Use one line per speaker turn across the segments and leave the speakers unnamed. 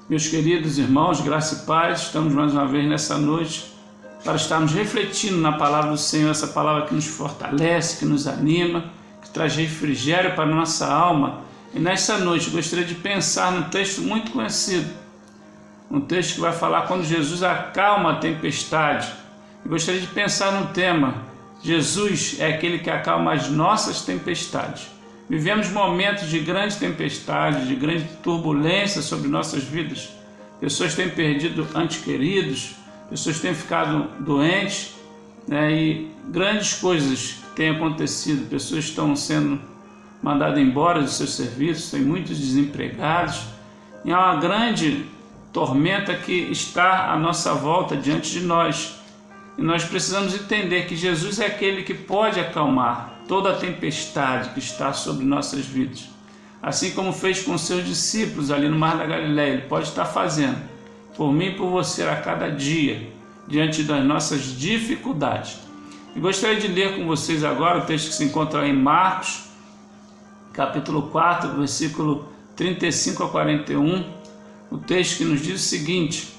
Meus queridos irmãos, graça e paz, estamos mais uma vez nessa noite para estarmos refletindo na palavra do Senhor, essa palavra que nos fortalece, que nos anima, que traz refrigério para a nossa alma. E nessa noite gostaria de pensar num texto muito conhecido, um texto que vai falar quando Jesus acalma a tempestade. Eu gostaria de pensar no tema: Jesus é aquele que acalma as nossas tempestades. Vivemos momentos de grande tempestade, de grande turbulência sobre nossas vidas. Pessoas têm perdido entes queridos, pessoas têm ficado doentes, e grandes coisas têm acontecido. Pessoas estão sendo mandadas embora dos seus serviços, tem muitos desempregados. E há uma grande tormenta que está à nossa volta, diante de nós. E nós precisamos entender que Jesus é aquele que pode acalmar toda a tempestade que está sobre nossas vidas. Assim como fez com seus discípulos ali no Mar da Galileia, Ele pode estar fazendo por mim e por você a cada dia, diante das nossas dificuldades. E gostaria de ler com vocês agora o texto que se encontra em Marcos, capítulo 4, versículo 35 a 41, o texto que nos diz o seguinte: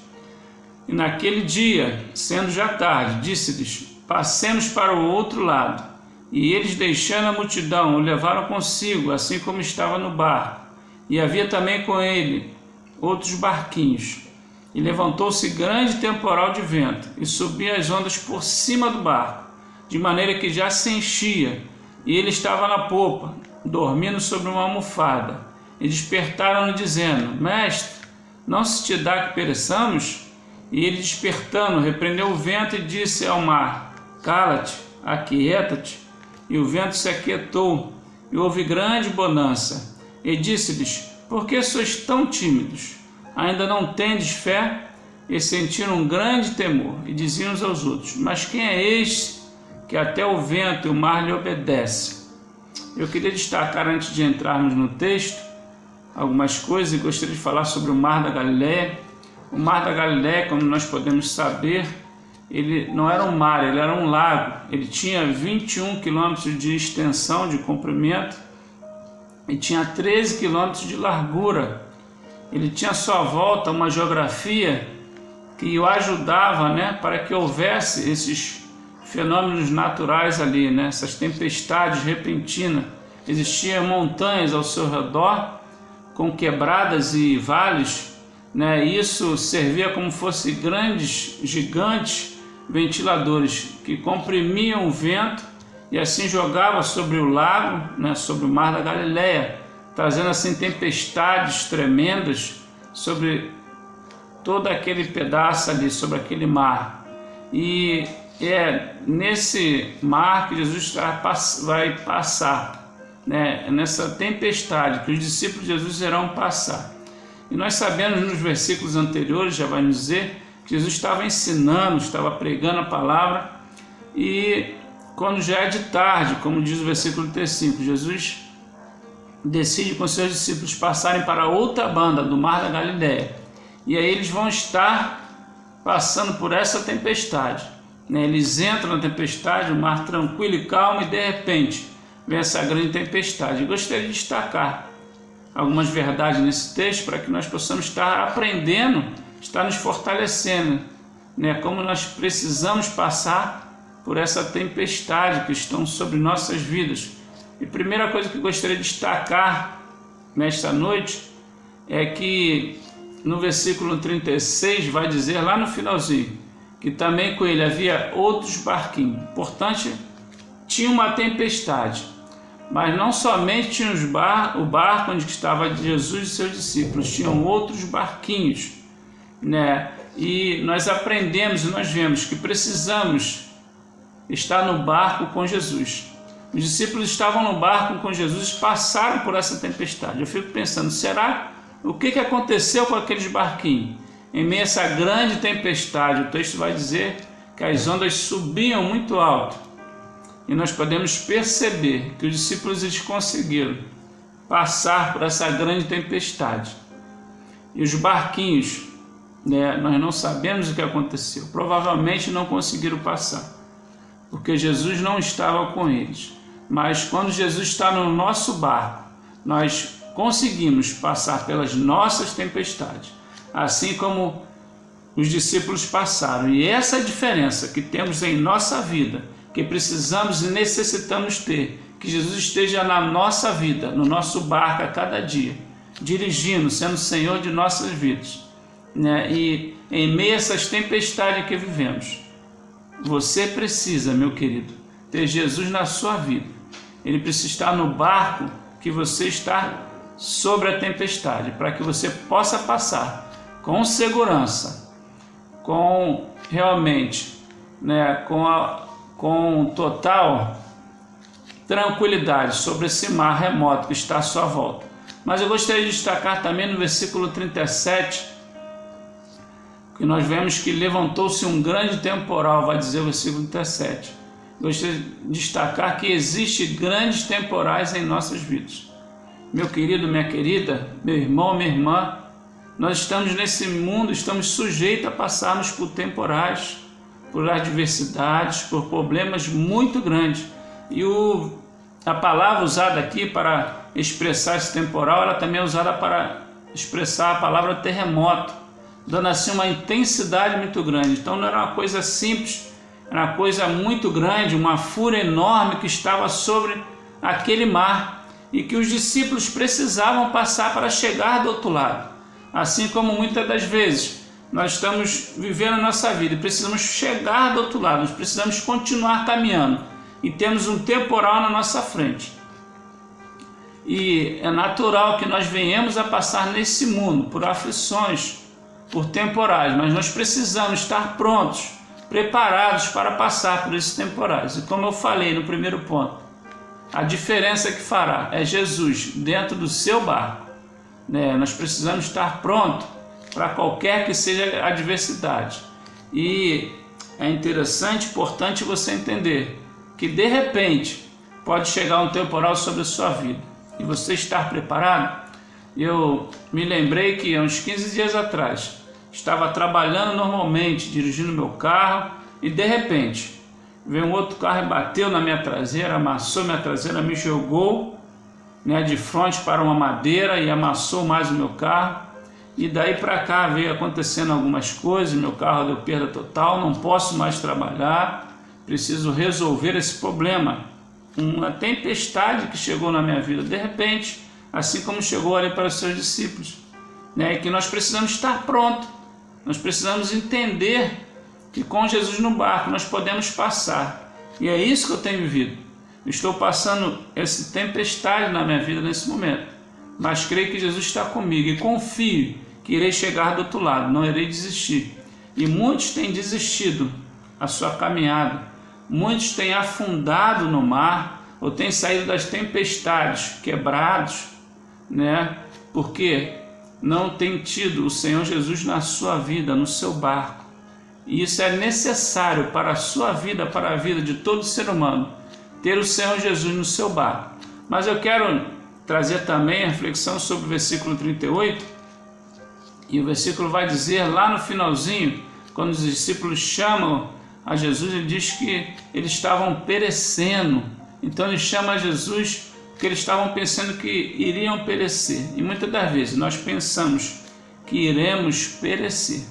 E naquele dia, sendo já tarde, disse-lhes: Passemos para o outro lado. E eles, deixando a multidão, o levaram consigo, assim como estava no barco. E havia também com ele outros barquinhos. E levantou-se grande temporal de vento, e subia as ondas por cima do barco, de maneira que já se enchia. E ele estava na popa, dormindo sobre uma almofada. E despertaram-no, dizendo: Mestre, não se te dá que pereçamos? E ele, despertando, repreendeu o vento e disse ao mar: Cala-te, aquieta-te. E o vento se aquietou, e houve grande bonança. E disse-lhes: Por que sois tão tímidos? Ainda não tendes fé? E sentiram um grande temor, e diziam uns aos outros: Mas quem é este que até o vento e o mar lhe obedecem? Eu queria destacar, antes de entrarmos no texto, algumas coisas, e gostaria de falar sobre o Mar da Galileia. O Mar da Galileia, como nós podemos saber, ele não era um mar, ele era um lago. Ele tinha 21 quilômetros de extensão, de comprimento, e tinha 13 quilômetros de largura. Ele tinha à sua volta uma geografia que o ajudava, para que houvesse esses fenômenos naturais ali, essas tempestades repentinas. Existiam montanhas ao seu redor, com quebradas e vales, Isso servia como fosse grandes, gigantes ventiladores que comprimiam o vento e assim jogava sobre o lago, sobre o Mar da Galileia, trazendo assim tempestades tremendas sobre todo aquele pedaço ali, sobre aquele mar. E é nesse mar que Jesus vai passar, nessa tempestade que os discípulos de Jesus irão passar. E nós sabemos, nos versículos anteriores, já vai nos dizer, que Jesus estava ensinando, estava pregando a palavra, e quando já é de tarde, como diz o versículo 35, Jesus decide com seus discípulos passarem para outra banda do Mar da Galileia. E aí eles vão estar passando por essa tempestade. Eles entram na tempestade, o mar tranquilo e calmo, e de repente vem essa grande tempestade. Eu gostaria de destacar algumas verdades nesse texto para que nós possamos estar aprendendo, estar nos fortalecendo, como nós precisamos passar por essa tempestade que estão sobre nossas vidas. E a primeira coisa que eu gostaria de destacar nesta noite é que no versículo 36 vai dizer lá no finalzinho que também com ele havia outros barquinhos. Portanto, tinha uma tempestade. Mas não somente tinha o barco onde estava Jesus e seus discípulos, tinham outros barquinhos, E nós aprendemos e nós vemos que precisamos estar no barco com Jesus. Os discípulos estavam no barco com Jesus e passaram por essa tempestade. Eu fico pensando, o que aconteceu com aqueles barquinhos? Em meio a essa grande tempestade, o texto vai dizer que as ondas subiam muito alto. E nós podemos perceber que os discípulos eles conseguiram passar por essa grande tempestade. E os barquinhos, nós não sabemos o que aconteceu. Provavelmente não conseguiram passar, porque Jesus não estava com eles. Mas quando Jesus está no nosso barco, nós conseguimos passar pelas nossas tempestades. assim como os discípulos passaram. E essa é a diferença que temos em nossa vida, que precisamos e necessitamos ter, que Jesus esteja na nossa vida, no nosso barco a cada dia, dirigindo, sendo Senhor de nossas vidas, né? E em meio a essas tempestades que vivemos, você precisa, meu querido, ter Jesus na sua vida. Ele precisa estar no barco que você está sobre a tempestade, para que você possa passar com segurança, com realmente, né, com total tranquilidade sobre esse mar remoto que está à sua volta. Mas eu gostaria de destacar também no versículo 37, que nós vemos que levantou-se um grande temporal, vai dizer o versículo 37. Gostaria de destacar que existem grandes temporais em nossas vidas. Meu querido, minha querida, meu irmão, minha irmã, nós estamos nesse mundo, estamos sujeitos a passarmos por temporais, por adversidades, por problemas muito grandes. E a palavra usada aqui para expressar esse temporal, ela também é usada para expressar a palavra terremoto, dando assim uma intensidade muito grande. Então não era uma coisa simples, era uma coisa muito grande, uma fúria enorme que estava sobre aquele mar e que os discípulos precisavam passar para chegar do outro lado. Assim como muitas das vezes nós estamos vivendo a nossa vida e precisamos chegar do outro lado, nós precisamos continuar caminhando e temos um temporal na nossa frente. E é natural que nós venhamos a passar nesse mundo por aflições, por temporais, mas nós precisamos estar prontos, preparados para passar por esses temporais. E como eu falei no primeiro ponto, a diferença que fará é Jesus dentro do seu barco, né? Nós precisamos estar prontos para qualquer que seja a adversidade. E é interessante, importante você entender que de repente pode chegar um temporal sobre a sua vida e você estar preparado. Eu me lembrei que há uns 15 dias atrás estava trabalhando normalmente, dirigindo meu carro, e de repente veio um outro carro e bateu na minha traseira, amassou minha traseira, me jogou, né, de frente para uma madeira e amassou mais o meu carro. E daí para cá veio acontecendo algumas coisas, meu carro deu perda total, não posso mais trabalhar, preciso resolver esse problema. Uma tempestade que chegou na minha vida de repente, assim como chegou ali para os seus discípulos, né? E que nós precisamos estar prontos, nós precisamos entender que com Jesus no barco nós podemos passar. E é isso que eu tenho vivido. Estou passando essa tempestade na minha vida nesse momento, mas creio que Jesus está comigo e confio que irei chegar do outro lado, não irei desistir. E muitos têm desistido a sua caminhada, muitos têm afundado no mar ou têm saído das tempestades quebrados, né? Porque não tem tido o Senhor Jesus na sua vida, no seu barco. E isso é necessário para a sua vida, para a vida de todo ser humano, ter o Senhor Jesus no seu barco. Mas eu quero trazer também a reflexão sobre o versículo 38, e o versículo vai dizer lá no finalzinho, quando os discípulos chamam a Jesus, ele diz que eles estavam perecendo. Então ele chama a Jesus porque eles estavam pensando que iriam perecer. E muitas das vezes nós pensamos que iremos perecer,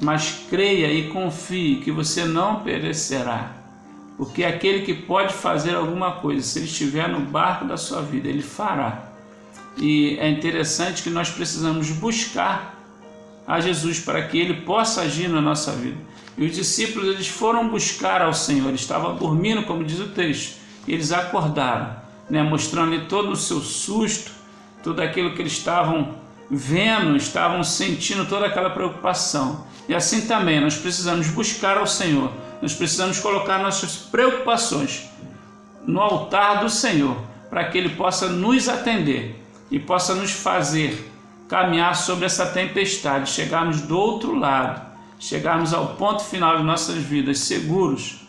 mas creia e confie que você não perecerá, porque aquele que pode fazer alguma coisa, se ele estiver no barco da sua vida, ele fará. E é interessante que nós precisamos buscar a Jesus para que ele possa agir na nossa vida. E os discípulos, eles foram buscar ao Senhor, eles estavam dormindo, como diz o texto, e eles acordaram, né, mostrando-lhe todo o seu susto, tudo aquilo que eles estavam vendo, estavam sentindo, toda aquela preocupação. E assim também nós precisamos buscar ao Senhor, nós precisamos colocar nossas preocupações no altar do Senhor, para que Ele possa nos atender e possa nos fazer caminhar sobre essa tempestade, chegarmos do outro lado, chegarmos ao ponto final de nossas vidas seguros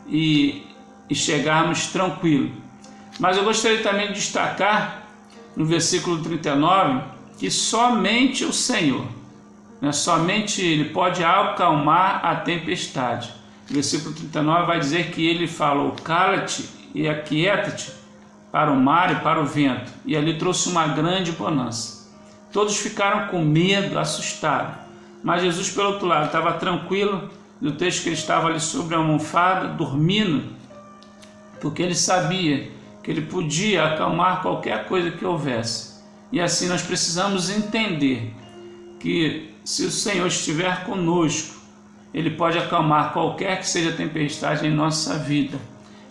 e chegarmos tranquilos. Mas eu gostaria também de destacar no versículo 39 que somente o Senhor, né, somente Ele pode acalmar a tempestade. O versículo 39 vai dizer que Ele falou: cala-te e aquieta-te para o mar e para o vento, e ali trouxe uma grande bonança. Todos ficaram com medo, assustados. Mas Jesus, pelo outro lado, estava tranquilo. Do texto que ele estava ali sobre a almofada, dormindo, porque ele sabia que ele podia acalmar qualquer coisa que houvesse. E assim nós precisamos entender que se o Senhor estiver conosco, Ele pode acalmar qualquer que seja a tempestade em nossa vida.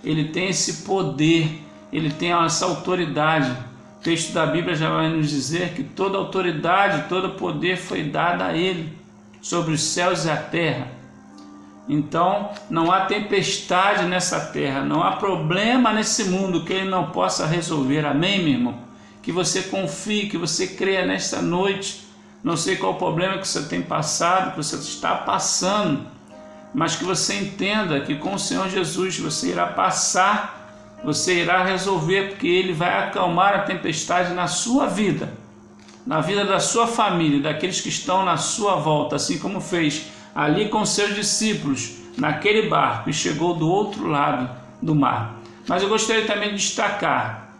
Ele tem esse poder, Ele tem essa autoridade. O texto da Bíblia já vai nos dizer que toda autoridade, todo poder foi dado a Ele, sobre os céus e a terra. Então, não há tempestade nessa terra, não há problema nesse mundo que Ele não possa resolver. Amém, meu irmão? Que você confie, que você creia nesta noite. Não sei qual o problema que você tem passado, que você está passando, mas que você entenda que com o Senhor Jesus você irá passar, você irá resolver, porque Ele vai acalmar a tempestade na sua vida, na vida da sua família, daqueles que estão na sua volta, assim como fez ali com seus discípulos, naquele barco, e chegou do outro lado do mar. Mas eu gostaria também de destacar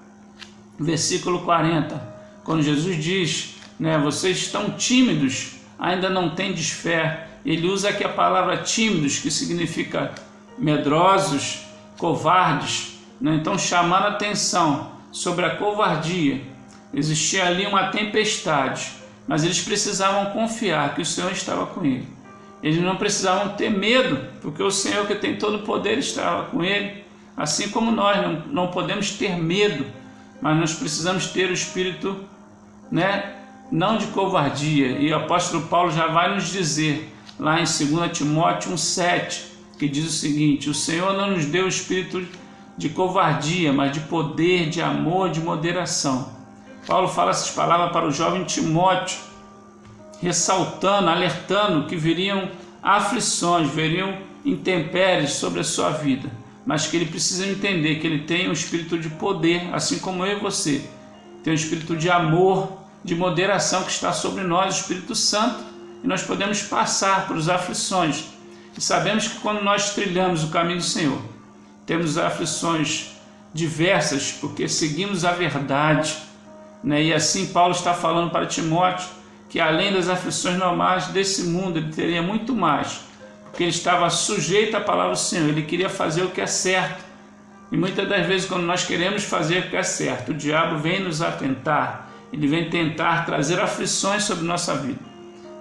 versículo 40, quando Jesus diz, vocês estão tímidos, ainda não tendes fé. Ele usa aqui a palavra tímidos, que significa medrosos, covardes, Então, chamando a atenção sobre a covardia. Existia ali uma tempestade, mas eles precisavam confiar que o Senhor estava com ele. Eles não precisavam ter medo, porque o Senhor, que tem todo o poder, estava com ele. Assim como nós não podemos ter medo, mas nós precisamos ter o espírito, não de covardia. E o apóstolo Paulo já vai nos dizer, lá em 2 Timóteo 1,7, que diz o seguinte: o Senhor não nos deu o espírito de covardia, mas de poder, de amor, de moderação. Paulo fala essas palavras para o jovem Timóteo, ressaltando, alertando que viriam aflições, viriam intempéries sobre a sua vida, mas que ele precisa entender que ele tem um espírito de poder, assim como eu e você. Tem um espírito de amor, de moderação que está sobre nós, o Espírito Santo, e nós podemos passar por aflições. E sabemos que quando nós trilhamos o caminho do Senhor, temos aflições diversas, porque seguimos a verdade, E assim Paulo está falando para Timóteo que além das aflições normais desse mundo, ele teria muito mais, porque ele estava sujeito à palavra do Senhor, ele queria fazer o que é certo. E muitas das vezes, quando nós queremos fazer o que é certo, o diabo vem nos atentar, ele vem tentar trazer aflições sobre nossa vida.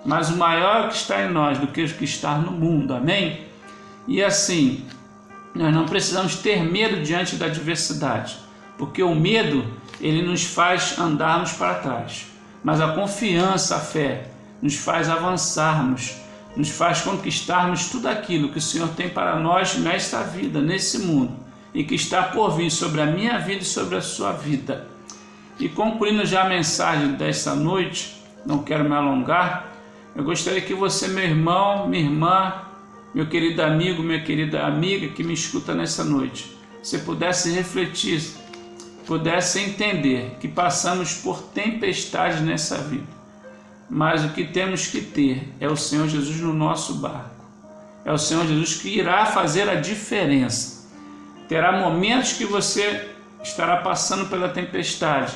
Mas o maior que está em nós do que o que está no mundo, amém? E assim, nós não precisamos ter medo diante da adversidade, porque o medo, ele nos faz andarmos para trás. Mas a confiança, a fé, nos faz avançarmos, nos faz conquistarmos tudo aquilo que o Senhor tem para nós nesta vida, nesse mundo, e que está por vir sobre a minha vida e sobre a sua vida. E concluindo já a mensagem desta noite, não quero me alongar, eu gostaria que você, meu irmão, minha irmã, meu querido amigo, minha querida amiga que me escuta nessa noite, você pudesse refletir, pudesse entender que passamos por tempestades nessa vida, mas o que temos que ter é o Senhor Jesus no nosso barco. É o Senhor Jesus que irá fazer a diferença. Terá momentos que você estará passando pela tempestade,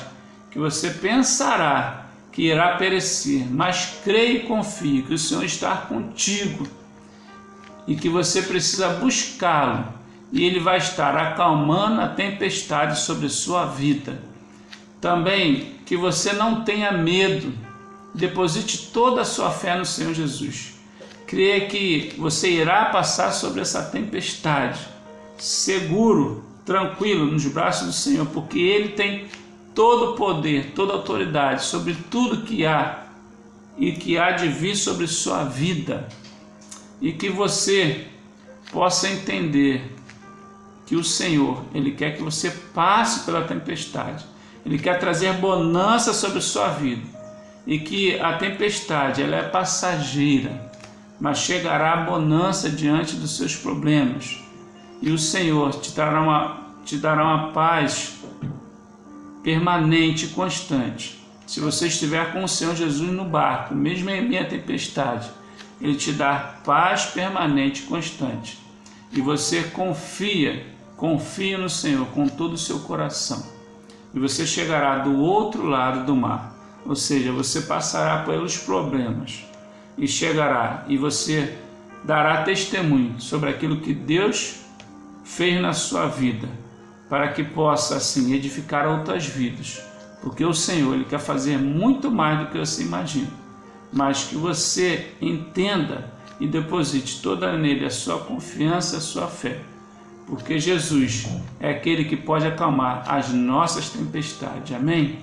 que você pensará que irá perecer, mas creia e confie que o Senhor está contigo e que você precisa buscá-lo, e Ele vai estar acalmando a tempestade sobre a sua vida. Também que você não tenha medo, deposite toda a sua fé no Senhor Jesus. Creia que você irá passar sobre essa tempestade, seguro, tranquilo, nos braços do Senhor, porque Ele tem todo o poder, toda a autoridade sobre tudo que há e que há de vir sobre sua vida. E que você possa entender que o Senhor, Ele quer que você passe pela tempestade. Ele quer trazer bonança sobre sua vida. E que a tempestade, ela é passageira, mas chegará a bonança diante dos seus problemas. E o Senhor te dará uma paz permanente e constante. Se você estiver com o Senhor Jesus no barco, mesmo em meio à tempestade, Ele te dá paz permanente e constante. E você confie no Senhor com todo o seu coração. E você chegará do outro lado do mar, Ou seja, você passará pelos problemas e chegará e você dará testemunho sobre aquilo que Deus fez na sua vida, para que possa assim edificar outras vidas, porque o Senhor Ele quer fazer muito mais do que você imagina, mas que você entenda e deposite toda nele a sua confiança, a sua fé, porque Jesus é aquele que pode acalmar as nossas tempestades. Amém?